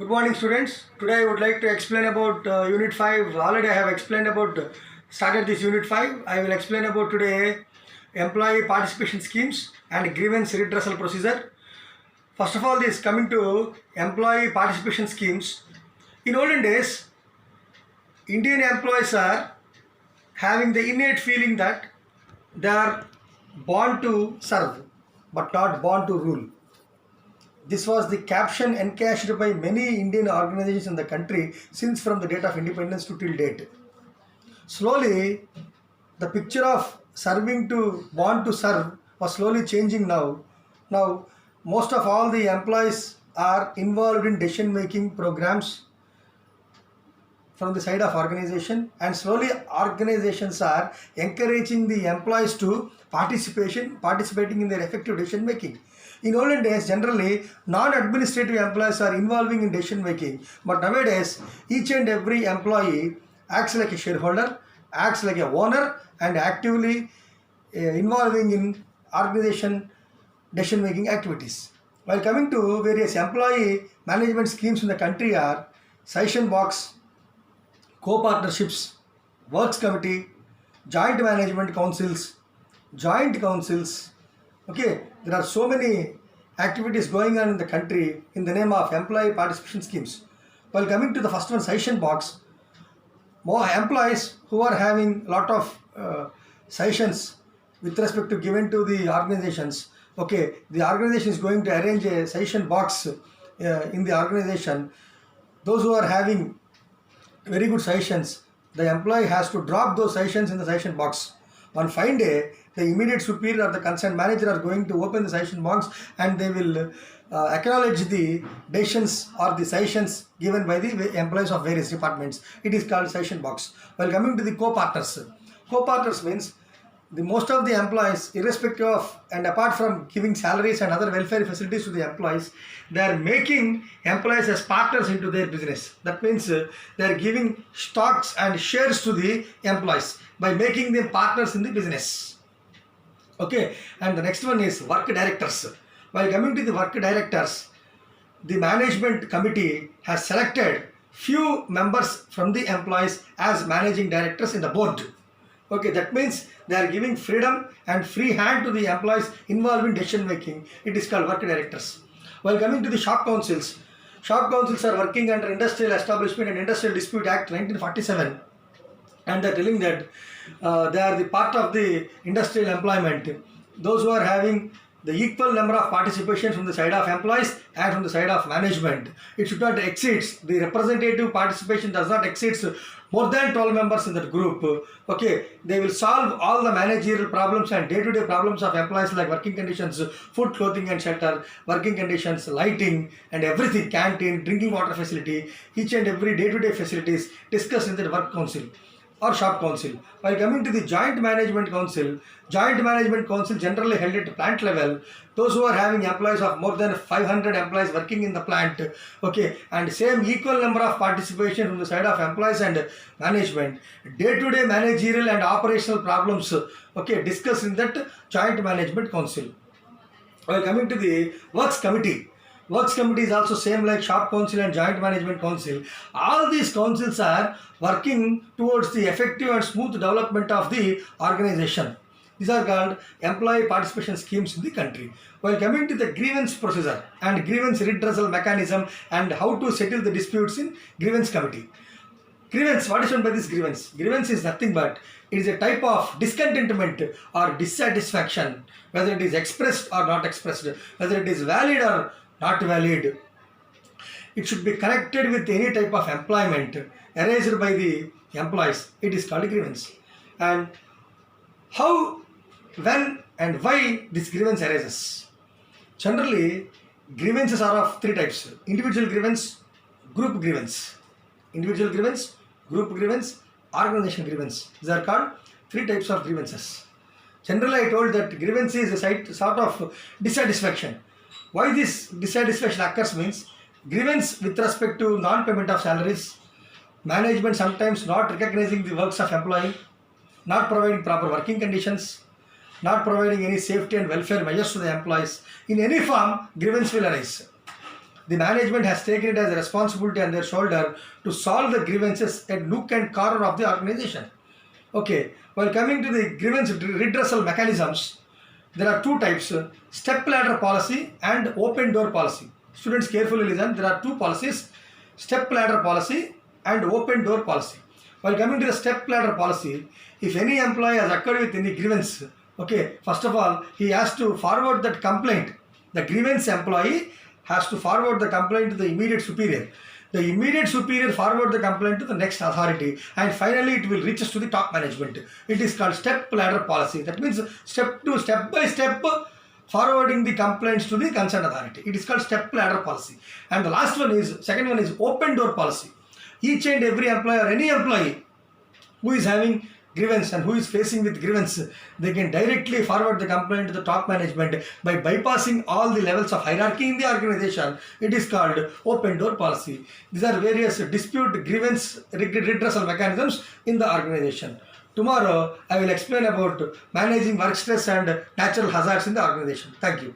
Good morning, students. Today I would like to explain about Unit 5. Already I have explained about, started this Unit 5. I will explain about today employee participation schemes and grievance redressal procedure. First of all, this coming to employee participation schemes. In olden days, Indian employees are having the innate feeling that they are born to serve but not born to rule. This was the caption encashed by many Indian organizations in the country since from the date of independence to till date. Slowly, the picture of serving to born to serve was slowly changing now. Now, most of all the employees are involved in decision making programs from the side of organization, and slowly organizations are encouraging the employees to participating in their effective decision making. In olden days, generally non-administrative employees are involving in decision making, but nowadays each and every employee acts like a shareholder, acts like a owner, and actively involving in organization decision making activities. While coming to various employee management schemes in the country are session box, co-partnerships, works committee, joint management councils, joint councils. Okay, there are so many activities going on in the country in the name of employee participation schemes. While coming to the first one, session box, more employees who are having a lot of sessions with respect to given to the organizations. Okay, the organization is going to arrange a session box in the organization. Those who are having very good sessions, the employee has to drop those sessions in the session box. On fine day, the immediate superior or the concerned manager are going to open the session box and they will acknowledge the decisions or the sessions given by the employees of various departments. It is called session box. While coming to the co-partners, co-partners means the most of the employees, irrespective of and apart from giving salaries and other welfare facilities to the employees, they are making employees as partners into their business. That means they are giving stocks and shares to the employees by making them partners in the business. Okay, and the next one is work directors. While coming to the work directors, the management committee has selected few members from the employees as managing directors in the board. Okay, that means they are giving freedom and free hand to the employees involved in decision making. It is called work directors. While coming to the shop councils are working under Industrial Establishment and Industrial Dispute Act 1947, and they are telling that they are the part of the industrial employment. Those who are having the equal number of participation from the side of employees and from the side of management. It should not exceed, the representative participation does not exceed more than 12 members in that group. Okay, they will solve all the managerial problems and day-to-day problems of employees like working conditions, food, clothing and shelter, working conditions, lighting and everything, canteen, drinking water facility, each and every day-to-day facilities discussed in the work council or shop council. While coming to the joint management council generally held at plant level. Those who are having employees of more than 500 employees working in the plant, okay, and same equal number of participation from the side of employees and management, day-to-day managerial and operational problems, okay, discussed in that joint management council. While coming to the works committee is also same like shop council and joint management council. All these councils are working towards the effective and smooth development of the organization. These are called employee participation schemes in the country. While coming to the grievance procedure and grievance redressal mechanism and how to settle the disputes in grievance committee. Grievance, what is meant by this grievance? Grievance is nothing but it is a type of discontentment or dissatisfaction, whether it is expressed or not expressed, whether it is valid or not valid. It should be connected with any type of employment erased by the employees. It is called grievance. And how, when and why this grievance arises? Generally, grievances are of three types: individual grievance, group grievance. Individual grievance, group grievance, organization grievance. These are called three types of grievances. Generally, I told that grievance is a sort of dissatisfaction. Why this dissatisfaction occurs means grievance with respect to non-payment of salaries, management sometimes not recognizing the works of employee, not providing proper working conditions, not providing any safety and welfare measures to the employees. In any form, grievance will arise. The management has taken it as a responsibility on their shoulder to solve the grievances at nook and corner of the organization. Okay, while coming to the grievance redressal mechanisms, there are two types, step ladder policy and open door policy. Students carefully listen, there are two policies, step ladder policy and open door policy. While coming to the step ladder policy, if any employee has occurred with any grievance, okay, first of all, he has to forward that complaint. The grievance employee has to forward the complaint to the immediate superior. The immediate superior forward the complaint to the next authority, and finally it will reach us to the top management. It is called step ladder policy. That means step by step forwarding the complaints to the concerned authority. It is called step ladder policy. And the last one is, second one is open door policy. Each and every employee or any employee who is having grievance and who is facing with grievance, they can directly forward the complaint to the top management by bypassing all the levels of hierarchy in the organization. It is called open door policy. These are various dispute grievance redressal mechanisms in the organization. Tomorrow I will explain about managing work stress and natural hazards in the organization. Thank you.